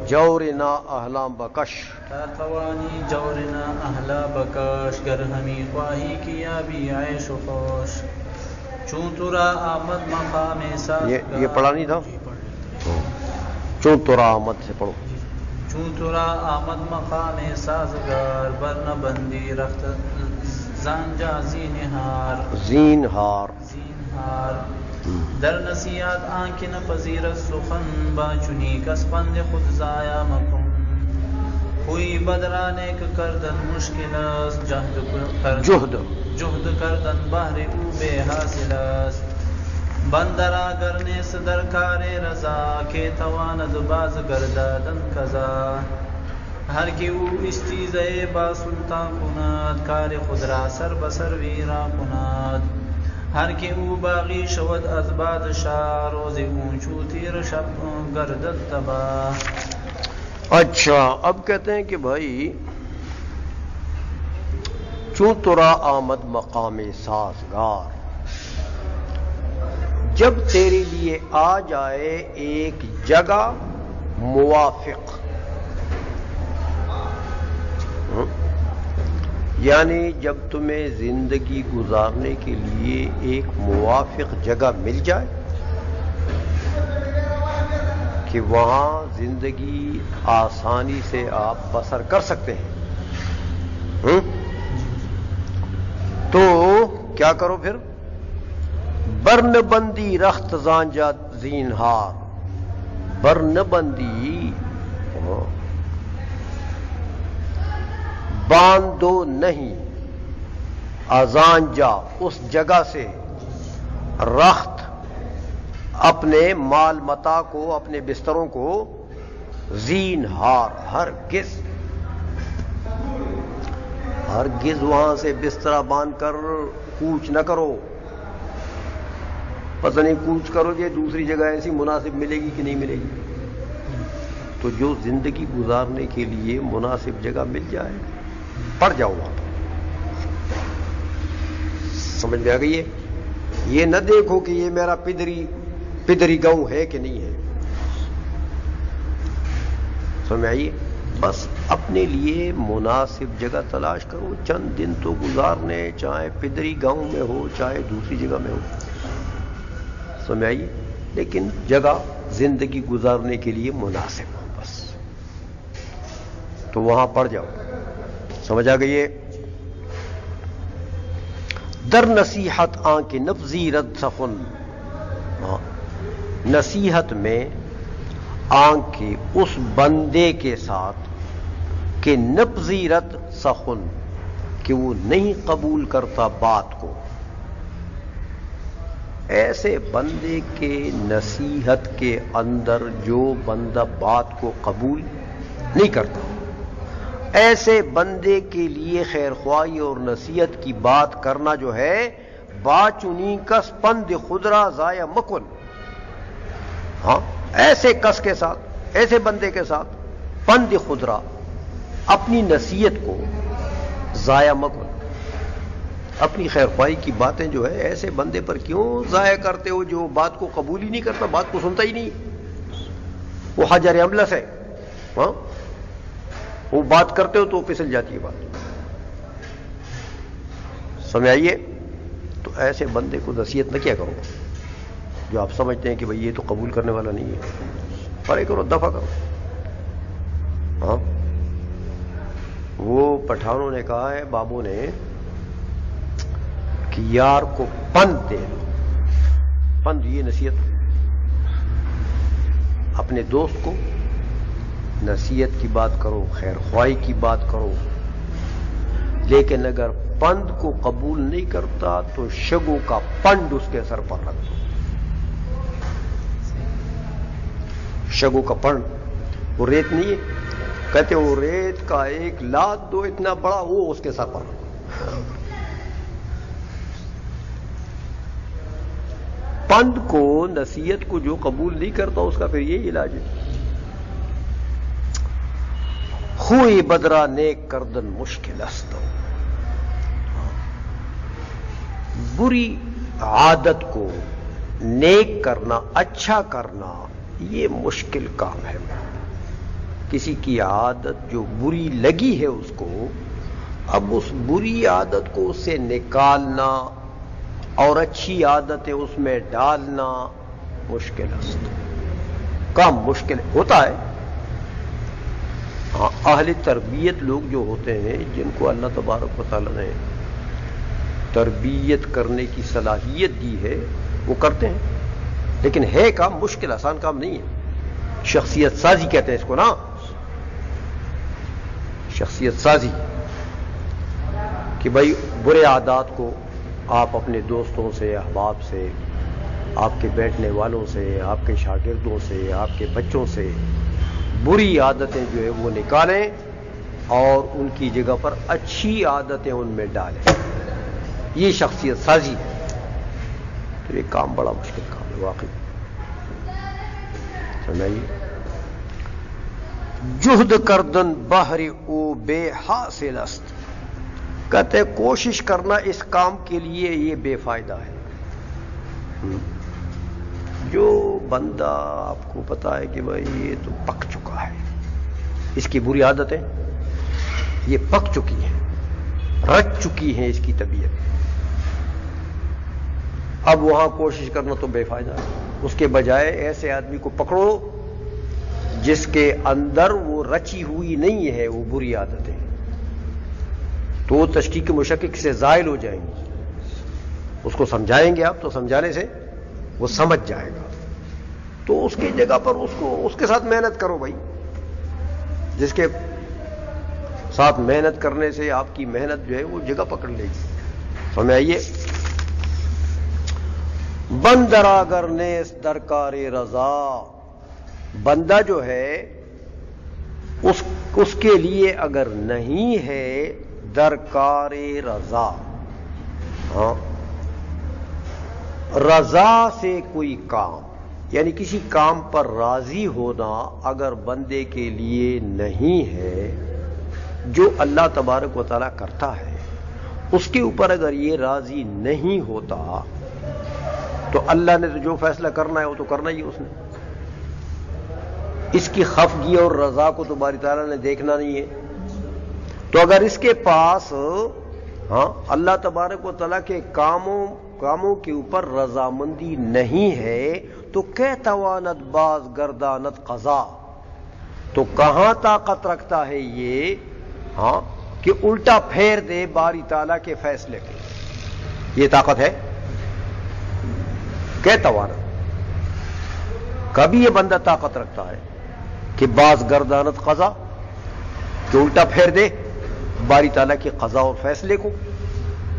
جورنا اہلا بکش توانی جورنا اہلا بکش گر ہمی خواہی کیا بھی عیش و خوش چون ترا آمد مقام سازگار. یہ پڑھا نہیں تھا؟ چون ترا آمد سے پڑھو. چون ترا آمد مقام سازگار برن بندی رخت زانجا زینہار زینہار در نصیحت آنکھ نہ پذیرت سخن با چنی کس پند خود ضائع مکن ہوئی بدرانے کردن مشکل است جہد کردن بہر او بے حاصل است بندرا گرنے صدر کار رضا کے تواند باز گردادن قضا ہر کی او استیزے با سلطان کناد کار خود را سر بسر ویرا کناد ہر کے او باغی شود از بادشاہ روز اونچو تیر شب گردد تباہ. اچھا اب کہتے ہیں کہ بھائی چون ترا آمد مقام سازگار، جب تیرے لیے آ جائے ایک جگہ موافق، یعنی جب تمہیں زندگی گزارنے کے لیے ایک موافق جگہ مل جائے کہ وہاں زندگی آسانی سے آپ بسر کر سکتے ہیں، تو کیا کرو پھر؟ برن بندی رخت زانجا زینہار. برن بندی باندھو نہیں، ازانجا اس جگہ سے، رخت اپنے مال متا کو، اپنے بستروں کو، زینہار ہرگز وہاں سے بسترا باندھ کر کوچ نہ کرو. پتہ نہیں کوچ کرو گے دوسری جگہ ایسی مناسب ملے گی کہ نہیں ملے گی. تو جو زندگی گزارنے کے لیے مناسب جگہ مل جائے پڑ جاؤ وہاں پر. سمجھ میں آ گئی ہے؟ یہ نہ دیکھو کہ یہ میرا پدری گاؤں ہے کہ نہیں ہے. سمجھ میں آئیے؟ بس اپنے لیے مناسب جگہ تلاش کرو. چند دن تو گزارنے، چاہے پدری گاؤں میں ہو چاہے دوسری جگہ میں ہو. سمجھ میں آئیے؟ لیکن جگہ زندگی گزارنے کے لیے مناسب ہو بس، تو وہاں پڑ جاؤ. سمجھ آ گئی ہے؟ در نصیحت آنکھ نپذیرت سخن، نصیحت میں آنکھ اس بندے کے ساتھ کہ نپذیرت سخن، کہ وہ نہیں قبول کرتا بات کو. ایسے بندے کے نصیحت کے اندر جو بندہ بات کو قبول نہیں کرتا، ایسے بندے کے لیے خیر خواہی اور نصیحت کی بات کرنا جو ہے، باچنی کس پند خدرا ضائع مکن. ہاں ایسے کس کے ساتھ، ایسے بندے کے ساتھ پند خدرا، اپنی نصیحت کو ضائع مکن. اپنی خیر خواہی کی باتیں جو ہے ایسے بندے پر کیوں ضائع کرتے ہو جو بات کو قبول ہی نہیں کرتا، بات کو سنتا ہی نہیں. وہ حجر املس ہے، ہاں وہ بات کرتے ہو تو پھسل جاتی ہے بات. سمجھ آئیے؟ تو ایسے بندے کو نصیحت نہ کیا کرو جو آپ سمجھتے ہیں کہ بھئی یہ تو قبول کرنے والا نہیں ہے. پرے کرو، دفع کرو. ہاں وہ پٹھانوں نے کہا ہے، بابوں نے، کہ یار کو پند دے دو. پند یہ نصیحت، اپنے دوست کو نصیحت کی بات کرو، خیر خواہی کی بات کرو، لیکن اگر پند کو قبول نہیں کرتا تو شگو کا پنڈ اس کے سر پر رکھ دو. شگو کا پنڈ، وہ ریت نہیں ہے، کہتے وہ ریت کا ایک لاد دو اتنا بڑا، وہ اس کے سر پر رکھ. پند کو، نصیحت کو جو قبول نہیں کرتا اس کا پھر یہ علاج ہے. خوئی بدرا نیک کردن مشکل است. بری عادت کو نیک کرنا، اچھا کرنا یہ مشکل کام ہے. کسی کی عادت جو بری لگی ہے اس کو، اب اس بری عادت کو اس سے نکالنا اور اچھی عادتیں اس میں ڈالنا مشکل است. کام مشکل ہوتا ہے. ہاں، اہل تربیت لوگ جو ہوتے ہیں، جن کو اللہ تبارک و تعالیٰ نے تربیت کرنے کی صلاحیت دی ہے، وہ کرتے ہیں. لیکن ہے کام مشکل، آسان کام نہیں ہے. شخصیت سازی کہتے ہیں اس کو نا، شخصیت سازی، کہ بھائی برے عادات کو آپ اپنے دوستوں سے، احباب سے، آپ کے بیٹھنے والوں سے، آپ کے شاگردوں سے، آپ کے بچوں سے بری عادتیں جو ہے وہ نکالیں اور ان کی جگہ پر اچھی عادتیں ان میں ڈالیں. یہ شخصیت سازی ہے. تو یہ کام بڑا مشکل کام ہے واقعی. سمجھائیے. جہد کردن بہر او بے حاصل است. کہتے کوشش کرنا اس کام کے لیے یہ بے فائدہ ہے. جو بندہ آپ کو پتا ہے کہ بھائی یہ تو پک چکا ہے، اس کی بری عادتیں یہ پک چکی ہیں، رچ چکی ہیں اس کی طبیعت، اب وہاں کوشش کرنا تو بے فائدہ ہے. اس کے بجائے ایسے آدمی کو پکڑو جس کے اندر وہ رچی ہوئی نہیں ہے وہ بری عادتیں، تو تشکیک مشکک سے زائل ہو جائیں گی. اس کو سمجھائیں گے آپ تو سمجھانے سے وہ سمجھ جائے گا. تو اس کی جگہ پر اس کے ساتھ محنت کرو بھائی. جس کے ساتھ محنت کرنے سے آپ کی محنت جو ہے وہ جگہ پکڑ لے گی. سمجھ آئیے. بندرا گرنیس درکار رضا. بندہ جو ہے اس کے لیے اگر نہیں ہے درکار رضا، ہاں، رضا سے کوئی کام، یعنی کسی کام پر راضی ہونا اگر بندے کے لیے نہیں ہے، جو اللہ تبارک و تعالیٰ کرتا ہے اس کے اوپر اگر یہ راضی نہیں ہوتا تو اللہ نے تو جو فیصلہ کرنا ہے وہ تو کرنا ہی ہے. اس نے اس کی خفگی اور رضا کو تو باری تعالیٰ نے دیکھنا نہیں ہے. تو اگر اس کے پاس اللہ تبارک و تعالیٰ کے کاموں کے اوپر رضامندی نہیں ہے تو کہ توانت باز گردانت قضا. تو کہاں طاقت رکھتا ہے یہ کہ الٹا پھیر دے باری تعالیٰ کے فیصلے کو. یہ طاقت ہے کہ توانت. کبھی یہ بندہ طاقت رکھتا ہے کہ باز گردانت قضا، کہ الٹا پھیر دے باری تعالیٰ کی قضا اور فیصلے کو.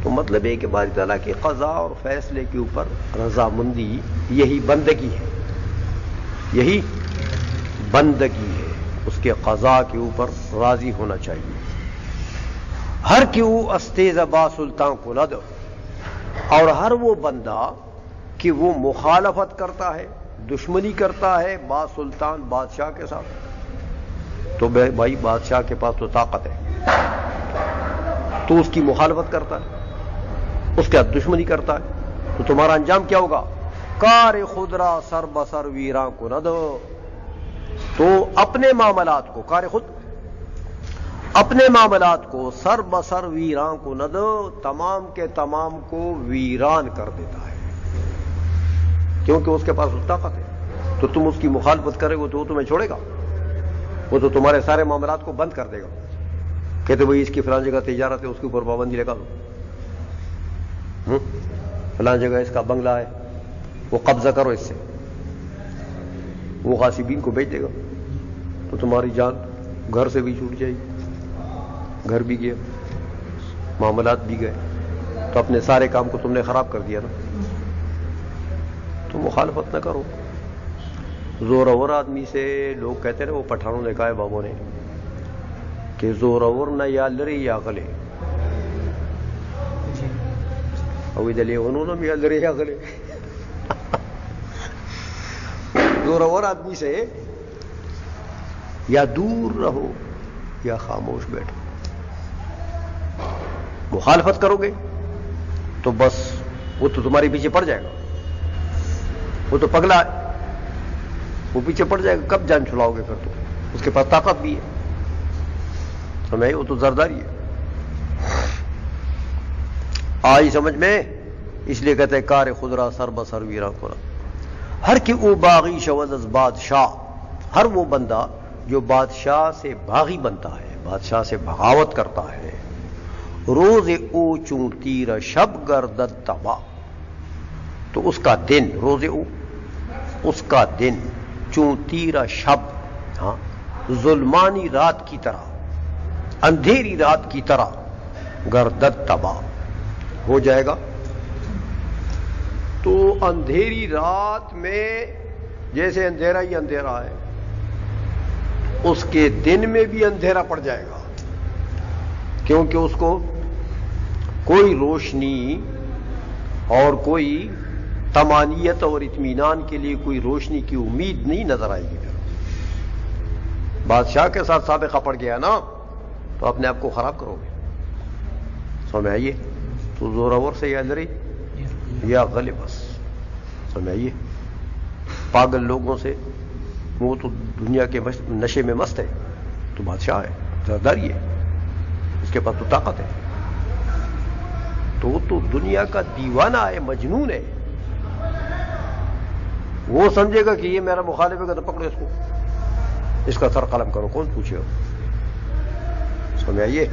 تو مطلب ہے کہ باری تعالیٰ کی قضا اور فیصلے کے اوپر رضامندی یہی بندگی ہے، یہی بندگی ہے. اس کے قضا کے اوپر راضی ہونا چاہیے. ہر کیوں استیز با سلطان کو نہ دو. اور ہر وہ بندہ کہ وہ مخالفت کرتا ہے، دشمنی کرتا ہے با سلطان، بادشاہ کے ساتھ. تو بھائی بادشاہ کے پاس تو طاقت ہے، تو اس کی مخالفت کرتا ہے، اس کے ساتھ دشمنی کرتا ہے، تو تمہارا انجام کیا ہوگا؟ کار خود را سر بسر ویراں کو نہ دو. تو اپنے معاملات کو، کار خود اپنے معاملات کو سر بسر ویراں کو نہ دو، تمام کے تمام کو ویران کر دیتا ہے، کیونکہ اس کے پاس طاقت ہے. تو تم اس کی مخالفت کرے گے تو وہ تمہیں چھوڑے گا؟ وہ تو تمہارے سارے معاملات کو بند کر دے گا. کہتے بھائی اس کی فلان جگہ تجارت ہے، اس کے اوپر پابندی لگا دو. فلان جگہ اس کا بنگلہ ہے، وہ قبضہ کرو اس سے. وہ غاصبین کو بیچ دے گا تو تمہاری جان گھر سے بھی چھوٹ جائے گی. گھر بھی گیا، معاملات بھی گئے، تو اپنے سارے کام کو تم نے خراب کر دیا نا. تو مخالفت نہ کرو. زورور آدمی سے لوگ کہتے رہے، وہ پٹھانوں نے کہا ہے بابوں نے کہ زورور نہ یا لڑے یا غلے. دلیے انہوں نے یا لڑے یا غلے. زورور آدمی سے یا دور رہو یا خاموش بیٹھو. مخالفت کرو گے تو بس وہ تو تمہارے پیچھے پڑ جائے گا. وہ تو پگلا ہے، وہ پیچھے پڑ جائے گا، کب جان چھڑاؤ گے پھر؟ تو اس کے پاس طاقت بھی ہے، سمجھ، وہ تو زرداری ہے۔ آئی سمجھ میں؟ اس لیے کہتے ہیں کار خدرا سر بسر ویرا خورا، ہر کی او باغی شود از بادشاہ، ہر وہ بندہ جو بادشاہ سے باغی بنتا ہے، بادشاہ سے بغاوت کرتا ہے، روز او چون تیر شب گردد تباہ، تو اس کا دن، روز او اس کا دن، چون تیر شب، ہاں، ظلمانی رات کی طرح، اندھیری رات کی طرح، گردد تباہ ہو جائے گا۔ تو اندھیری رات میں جیسے اندھیرا ہی اندھیرا ہے، اس کے دن میں بھی اندھیرا پڑ جائے گا، کیونکہ اس کو کوئی روشنی اور کوئی طمانیت اور اطمینان کے لیے کوئی روشنی کی امید نہیں نظر آئے گی۔ پھر بادشاہ کے ساتھ سابقہ پڑ گیا نا، تو اپنے آپ کو خراب کرو گے، سمجھ آئیے؟ تو زورور سے یا لڑی یا غلے، بس سمجھ آئیے؟ پاگل لوگوں سے، وہ تو دنیا کے نشے میں مست ہے، تو بادشاہ ہے، زرداری ہے، اس کے پاس تو طاقت ہے، تو دنیا کا دیوانہ ہے، مجنون ہے۔ وہ سمجھے گا کہ یہ میرا مخالف ہے، تو پکڑو اس کو، اس کا سر قلم کرو، کون پوچھے گا؟ سمجھ آئیے؟